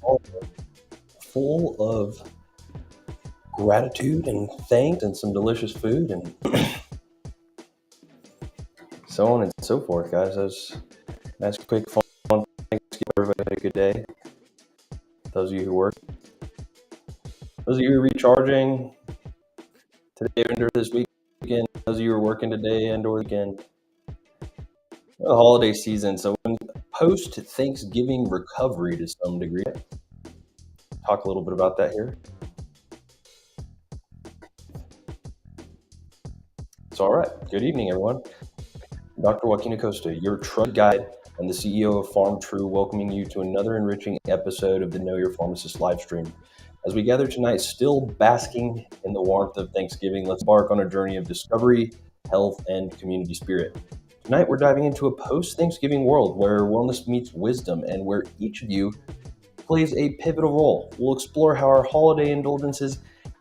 all full of gratitude and thanks and some delicious food and so on and so forth, guys. That's quick fun. Thanks, give everybody a good day. Those of you who work, those of you who are recharging today and or this weekend, those of you who are working today and or weekend. The holiday season, so post Thanksgiving recovery to some degree. Talk a little bit about that here. So, all right. Good evening, everyone. Dr. Joaquin Acosta, your trusted guide and the CEO of Pharmtrue, welcoming you to another enriching episode of the Know Your Pharmacist Livestream. As we gather tonight, still basking in the warmth of Thanksgiving, let's embark on a journey of discovery, health, and community spirit. Tonight, we're diving into a post-Thanksgiving world where wellness meets wisdom and where each of you plays a pivotal role. We'll explore how our holiday indulgences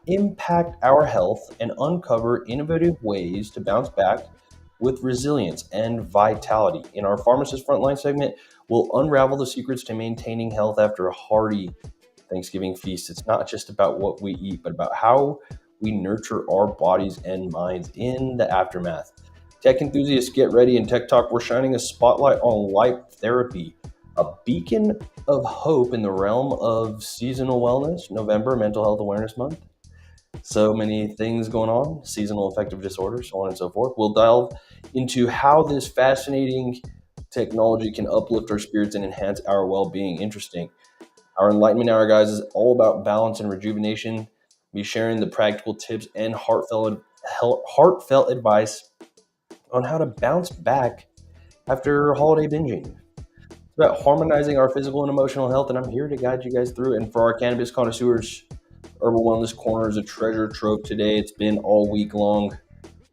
impact our health and uncover innovative ways to bounce back with resilience and vitality. In our Pharmacist Frontline segment, we'll unravel the secrets to maintaining health after a hearty Thanksgiving feast. It's not just about what we eat, but about how we nurture our bodies and minds in the aftermath. Tech enthusiasts, get ready. In Tech Talk, we're shining a spotlight on light therapy, a beacon of hope in the realm of seasonal wellness. November, Mental Health Awareness Month. So many things going on, seasonal affective disorder, so on and so forth. We'll delve into how this fascinating technology can uplift our spirits and enhance our well-being. Interesting. Our Enlightenment Hour, guys, is all about balance and rejuvenation. Be sharing the practical tips and heartfelt advice on how to bounce back after holiday binging. It's about harmonizing our physical and emotional health, and I'm here to guide you guys through it. And for our cannabis connoisseurs, Herbal Wellness Corner is a treasure trove today. It's been all week long.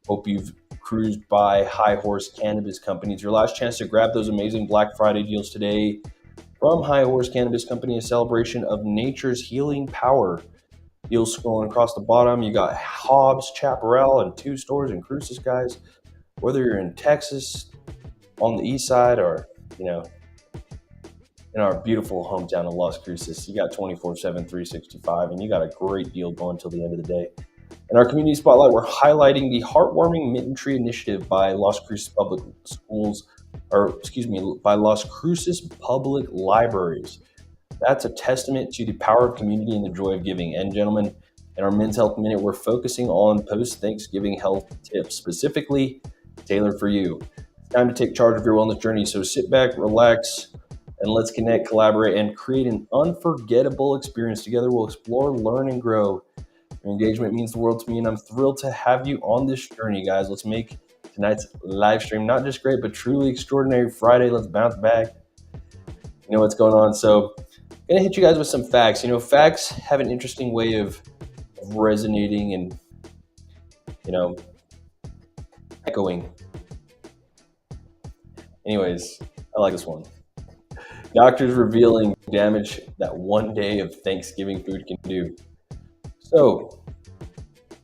Hope you've cruised by High Horse Cannabis Company. It's your last chance to grab those amazing Black Friday deals today from High Horse Cannabis Company, a celebration of nature's healing power. Deals scrolling across the bottom. You got Hobbs, Chaparral, and 2 stores in Cruces, guys. Whether you're in Texas, on the east side, or, in our beautiful hometown of Las Cruces, you got 24/7, 365, and you got a great deal going till the end of the day. In our community spotlight, we're highlighting the heartwarming Mitten Tree initiative by Las Cruces Public by Las Cruces Public Libraries. That's a testament to the power of community and the joy of giving. And gentlemen, in our Men's Health Minute, we're focusing on post-Thanksgiving health tips, specifically tailored for you. It's time to take charge of your wellness journey. So sit back, relax, and let's connect, collaborate, and create an unforgettable experience. Together, we'll explore, learn, and grow. Your engagement means the world to me, and I'm thrilled to have you on this journey, guys. Let's make tonight's live stream not just great, but truly extraordinary. Friday, let's bounce back. You know what's going on. So I'm going to hit you guys with some facts. Facts have an interesting way of resonating and, echoing. Anyways, I like this one. Doctors revealing damage that one day of Thanksgiving food can do. So,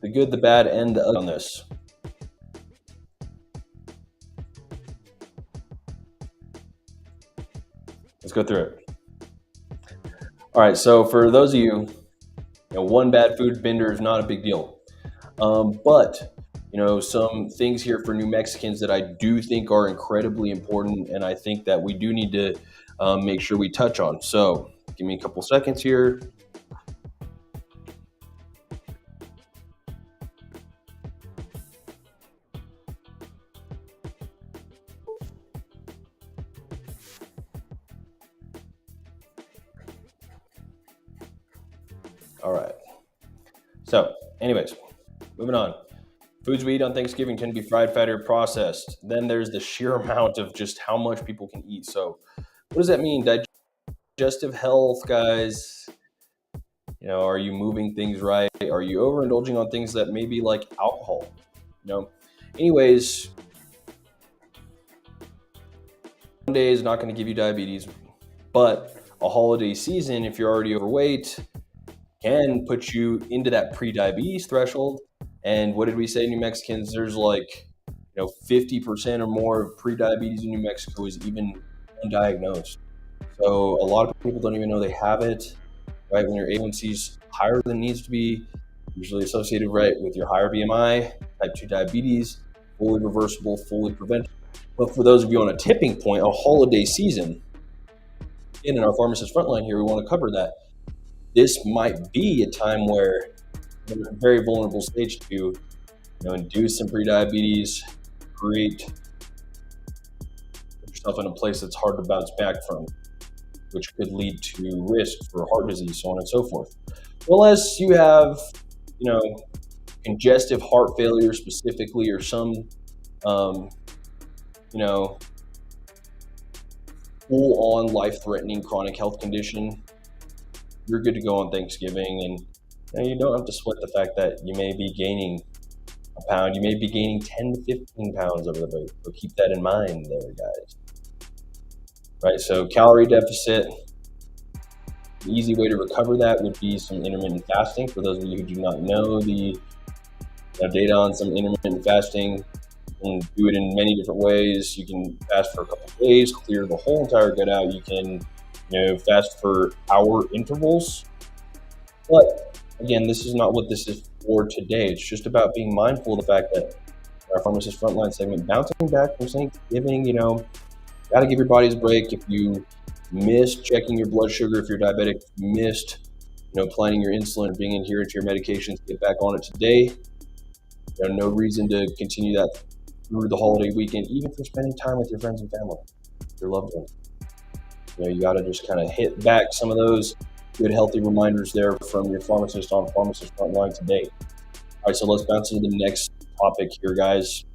the good, the bad, and the ugly on this. Let's go through it. All right, so for those of you, one bad food bender is not a big deal. But some things here for New Mexicans that I do think are incredibly important, and I think that we do need to make sure we touch on. So give me a couple seconds here. All right. So anyways, moving on. Foods we eat on Thanksgiving tend to be fried, fatty, or processed. Then there's the sheer amount of just how much people can eat. So what does that mean? Digestive health, guys. Are you moving things right? Are you overindulging on things that maybe like alcohol? Anyways, one day is not going to give you diabetes, but a holiday season, if you're already overweight, can put you into that pre-diabetes threshold. And what did we say, New Mexicans? There's 50% or more of pre-diabetes in New Mexico is even undiagnosed. So a lot of people don't even know they have it, right? When your A1C is higher than it needs to be, usually associated, right, with your higher BMI, type 2 diabetes, fully reversible, fully preventable. But for those of you on a tipping point, a holiday season, in our pharmacist frontline here, we want to cover that. This might be a time where you're in a very vulnerable stage to, induce some prediabetes, create yourself in a place that's hard to bounce back from, which could lead to risk for heart disease, so on and so forth. Unless you have, congestive heart failure specifically, or some, you know, full-on life-threatening chronic health condition, you're good to go on Thanksgiving, and you don't have to sweat the fact that you may be gaining a pound, you may be gaining 10 to 15 pounds over the week. So keep that in mind there, guys. Right, so calorie deficit, the easy way to recover that would be some intermittent fasting. For those of you who do not know the data on some intermittent fasting, you can do it in many different ways. You can fast for a couple of days, clear the whole entire gut out. You can, fast for hour intervals. But again, this is not what this is for today. It's just about being mindful of the fact that our pharmacist frontline segment, bouncing back from Thanksgiving, got to give your bodies a break. If you missed checking your blood sugar, if you're diabetic, missed, planning your insulin or being adherent to your medications, get back on it today. No reason to continue that through the holiday weekend, even for spending time with your friends and family, your loved ones. You got to just kind of hit back some of those good, healthy reminders there from your pharmacist on Pharmacist Frontline today. All right, so let's bounce into the next topic here, guys.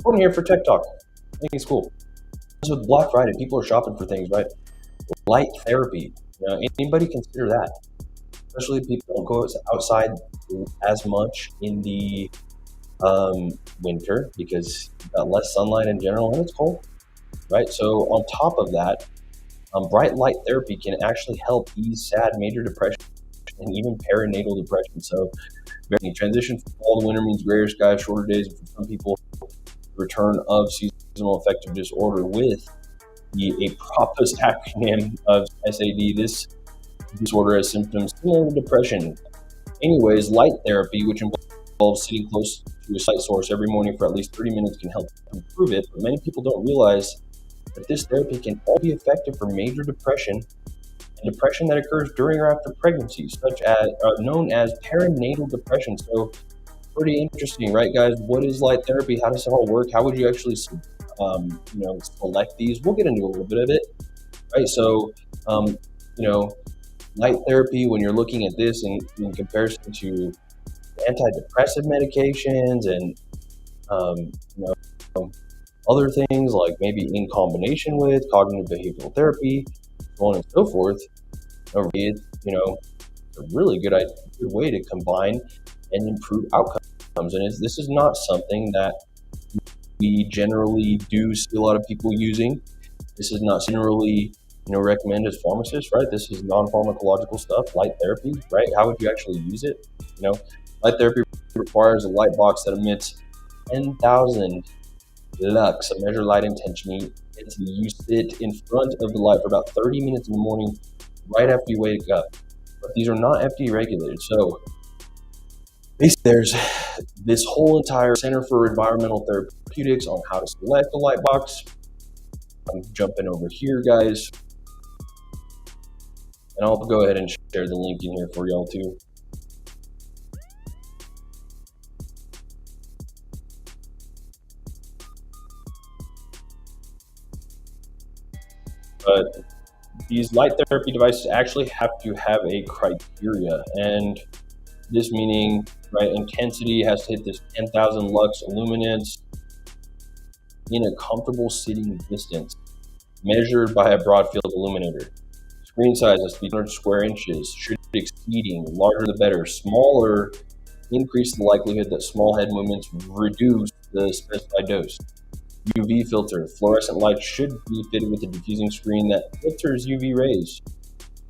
I'm here for Tech Talk. I think it's cool. So with Black Friday, people are shopping for things, right? Light therapy. Anybody consider that? Especially if people don't go outside as much in the winter because you've got less sunlight in general and it's cold, right? So on top of that, bright light therapy can actually help ease SAD, major depression, and even perinatal depression. So transition from fall to winter means grayer skies, shorter days, and for some people, the return of seasonal affective disorder with the APROPOS acronym of SAD. This disorder has symptoms similar to depression. Anyways, light therapy, which involves sitting close to a light source every morning for at least 30 minutes, can help improve it. But many people don't realize that this therapy can all be effective for major depression and depression that occurs during or after pregnancy, such as known as perinatal depression. So pretty interesting, right, guys? What is light therapy? How does it all work? How would you actually, select these? We'll get into a little bit of it, right? So, light therapy, when you're looking at this in comparison to antidepressive medications and, other things like maybe in combination with cognitive behavioral therapy, so on and so forth, it's, a really good way to combine and improve outcomes. And this is not something that we generally do see a lot of people using. This is not generally, recommend as pharmacists, right? This is non-pharmacological stuff, light therapy, right? How would you actually use it? Light therapy requires a light box that emits 10,000 lux, a measured light intensity. You sit in front of the light for about 30 minutes in the morning, right after you wake up. But these are not FDA regulated. So basically, there's this whole entire Center for Environmental Therapeutics on how to select a light box. I'm jumping over here, guys. And I'll go ahead and share the link in here for y'all too. But these light therapy devices actually have to have a criteria, and this meaning, right, intensity has to hit this 10,000 lux luminance in a comfortable sitting distance, measured by a broad field illuminator. Screen size has to be 100 square inches, should be exceeding, larger the better. Smaller increase the likelihood that small head movements reduce the specified dose. UV filter. Fluorescent light should be fitted with a diffusing screen that filters UV rays.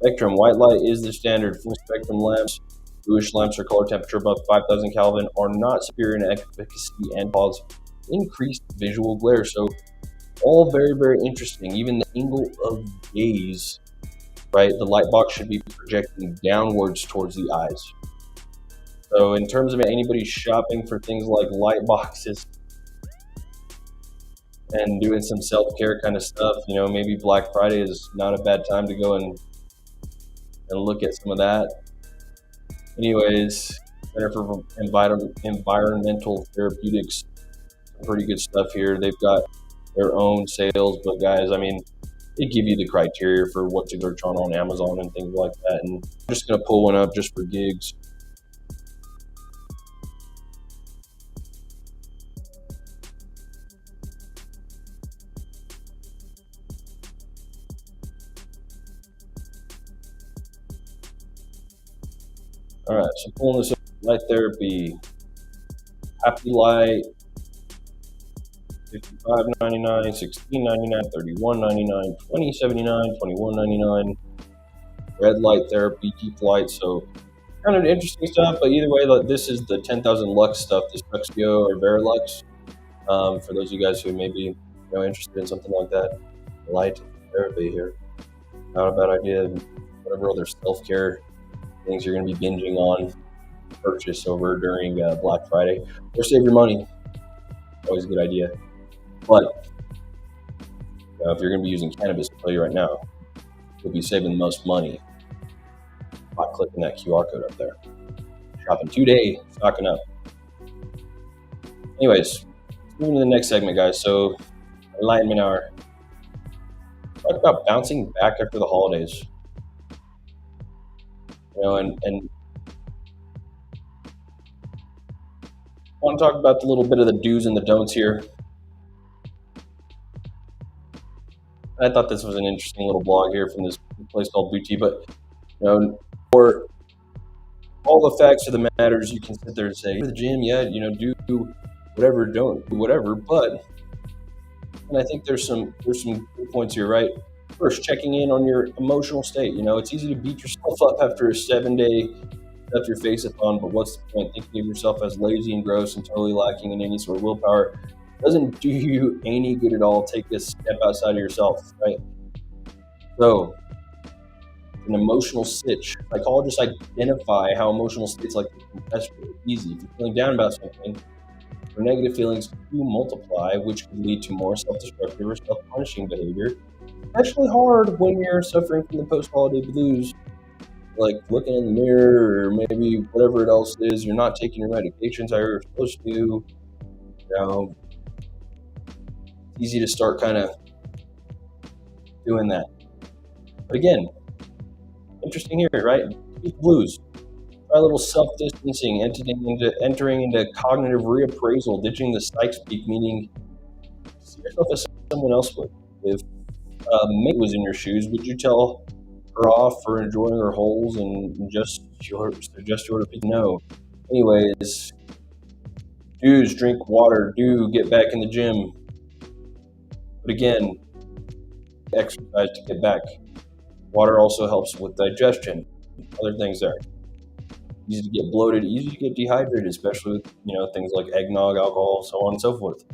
Spectrum. White light is the standard. Full spectrum lamps, bluish lamps or color temperature above 5,000 Kelvin are not superior in efficacy and cause increased visual glare. So all very, very interesting. Even the angle of gaze, right? The light box should be projecting downwards towards the eyes. So in terms of anybody shopping for things like light boxes and doing some self-care kind of stuff, maybe Black Friday is not a bad time to go and look at some of that. Anyways, Center for Environmental Therapeutics, pretty good stuff here. They've got their own sales, but guys, they give you the criteria for what to search on Amazon and things like that. And I'm just going to pull one up just for gigs. All right, so pulling this up, light therapy, Happy Light, $55.99, $16.99, $31.99, $20.79, $21.99. Red light therapy, deep light. So kind of interesting stuff, but either way, this is the 10,000 lux stuff, this Tuxio or Verilux. For those of you guys who may be interested in something like that, light therapy here, not a bad idea. Whatever other self-care things you're going to be binging on, purchase over during Black Friday, or save your money. Always a good idea. But if you're going to be using cannabis, I'll tell you right now, you'll be saving the most money by clicking that QR code up there. Shopping today, stocking up. Anyways, moving to the next segment, guys. So, enlightenment hour. Talk about bouncing back after the holidays. And I want to talk about the little bit of the do's and the don'ts here. I thought this was an interesting little blog here from this place called Booty, but for all the facts of the matters, you can sit there and say, to the gym, yeah, do whatever, don't do whatever, but, and I think there's some good points here, right? First, checking in on your emotional state. It's easy to beat yourself up after a 7-day stuff your face upon, but what's the point? Thinking of yourself as lazy and gross and totally lacking in any sort of willpower doesn't do you any good at all. Take a step outside of yourself, right? So, an emotional sitch. Psychologists identify how emotional states like this can test really easy. If you're feeling down about something, or negative feelings do multiply, which could lead to more self-destructive or self-punishing behavior. Especially hard when you're suffering from the post-holiday blues, like looking in the mirror or maybe whatever else it is. You're not taking your medications how you're supposed to. It's easy to start kind of doing that. But again, interesting here, right? Blues. Try a little self-distancing, entering into cognitive reappraisal, ditching the psych speak, meaning see yourself as someone else would. If mate was in your shoes, would you tell her off for enjoying her holes and suggest you order pizza? No. Anyways, dudes, drink water. Do get back in the gym. But again, exercise to get back. Water also helps with digestion. Other things there. Easy to get bloated, easy to get dehydrated, especially with things like eggnog, alcohol, so on and so forth.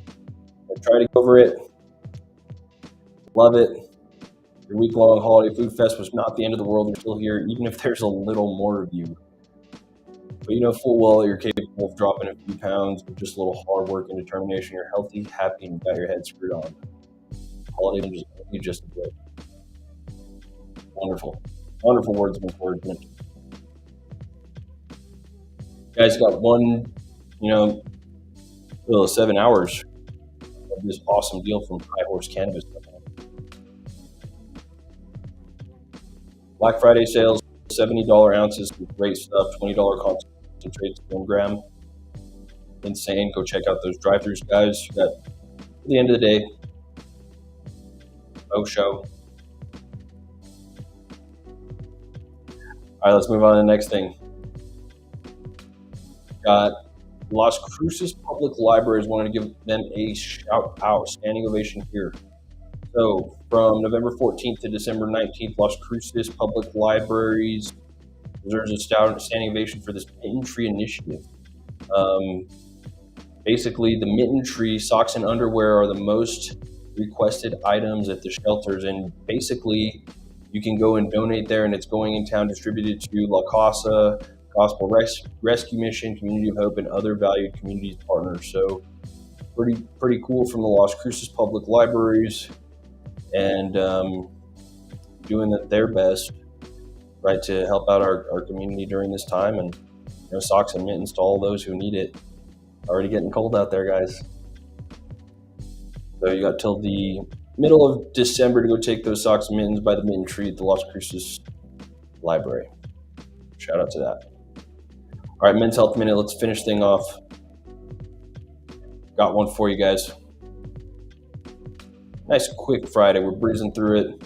But try to get over it. Love it. Your week-long holiday food fest was not the end of the world. You're still here, even if there's a little more of you. But full well you're capable of dropping a few pounds with just a little hard work and determination. You're healthy, happy, and got your head screwed on. Holiday is just a break. Wonderful. Wonderful words of encouragement. Guys got one, 7 hours of this awesome deal from High Horse Cannabis Co. Black Friday sales, $70 ounces, great stuff, $20 concentrates, 1 gram. Insane. Go check out those drive-thrus, guys. You got, at the end of the day, show. All right, let's move on to the next thing. Got Las Cruces Public Libraries. Wanted to give them a shout out, standing ovation here. So from November 14th to December 19th, Las Cruces Public Libraries deserves a standing ovation for this mitten tree initiative. Basically, the mitten tree socks and underwear are the most requested items at the shelters, and basically you can go and donate there, and it's going in town distributed to La Casa, Gospel Rescue Mission, Community of Hope, and other valued communities partners. So pretty cool from the Las Cruces Public Libraries, and doing their best, right, to help out our community during this time. And socks and mittens to all those who need it. Already getting cold out there, guys. So you got till the middle of December to go take those socks and mittens by the mitten tree at the Las Cruces Library. Shout out to that. All right, Men's Health Minute. Let's finish thing off. Got one for you guys. Nice quick Friday. We're breezing through it.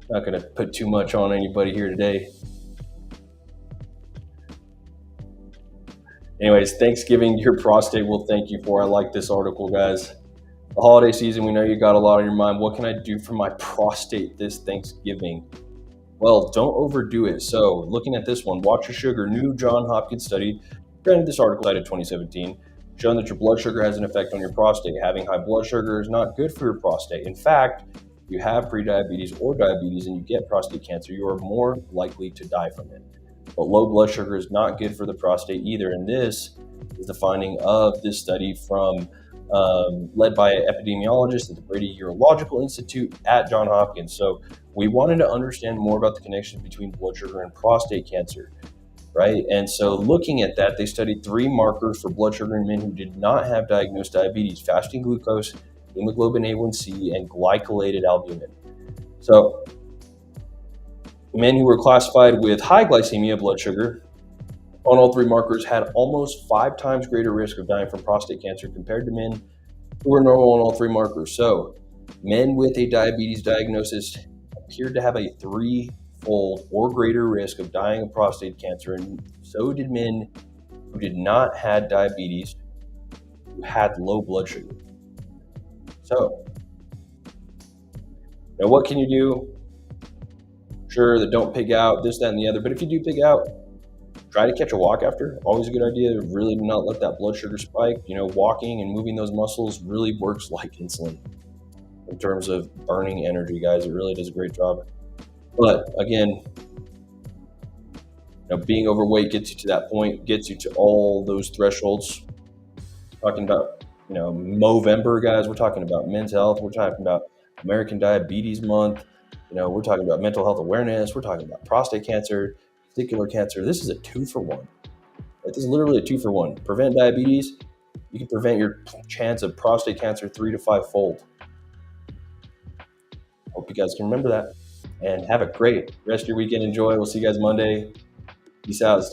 Not going to put too much on anybody here today. Anyways, Thanksgiving, your prostate will thank you for. I like this article, guys. The holiday season, we know you got a lot on your mind. What can I do for my prostate this Thanksgiving? Well, don't overdo it. So looking at this one, watch your sugar. New Johns Hopkins study, granted this article cited 2017, showing that your blood sugar has an effect on your prostate. Having high blood sugar is not good for your prostate. In fact, if you have prediabetes or diabetes and you get prostate cancer, you are more likely to die from it. But low blood sugar is not good for the prostate either. And this is the finding of this study from led by an epidemiologist at the Brady Urological Institute at Johns Hopkins. So we wanted to understand more about the connection between blood sugar and prostate cancer, right? And so looking at that, they studied 3 markers for blood sugar in men who did not have diagnosed diabetes: fasting glucose, hemoglobin A1C, and glycolated albumin. So men who were classified with high glycemia blood sugar on all 3 markers had almost 5 times greater risk of dying from prostate cancer compared to men who were normal on all 3 markers. So men with a diabetes diagnosis appeared to have a 3-fold or greater risk of dying of prostate cancer, and so did men who did not have diabetes, who had low blood sugar. So, now what can you do? Sure, that don't pig out, this, that, and the other. But if you do pig out, try to catch a walk after. Always a good idea. Really do not let that blood sugar spike. Walking and moving those muscles really works like insulin in terms of burning energy, guys. It really does a great job. But again, being overweight gets you to that point, gets you to all those thresholds. Talking about, Movember, guys. We're talking about men's health. We're talking about American Diabetes Month. We're talking about mental health awareness. We're talking about prostate cancer, testicular cancer. This is a 2-for-1. This is literally a 2-for-1. Prevent diabetes, you can prevent your chance of prostate cancer 3 to 5-fold. Hope you guys can remember that. And have a great rest of your weekend. Enjoy. We'll see you guys Monday. Peace out.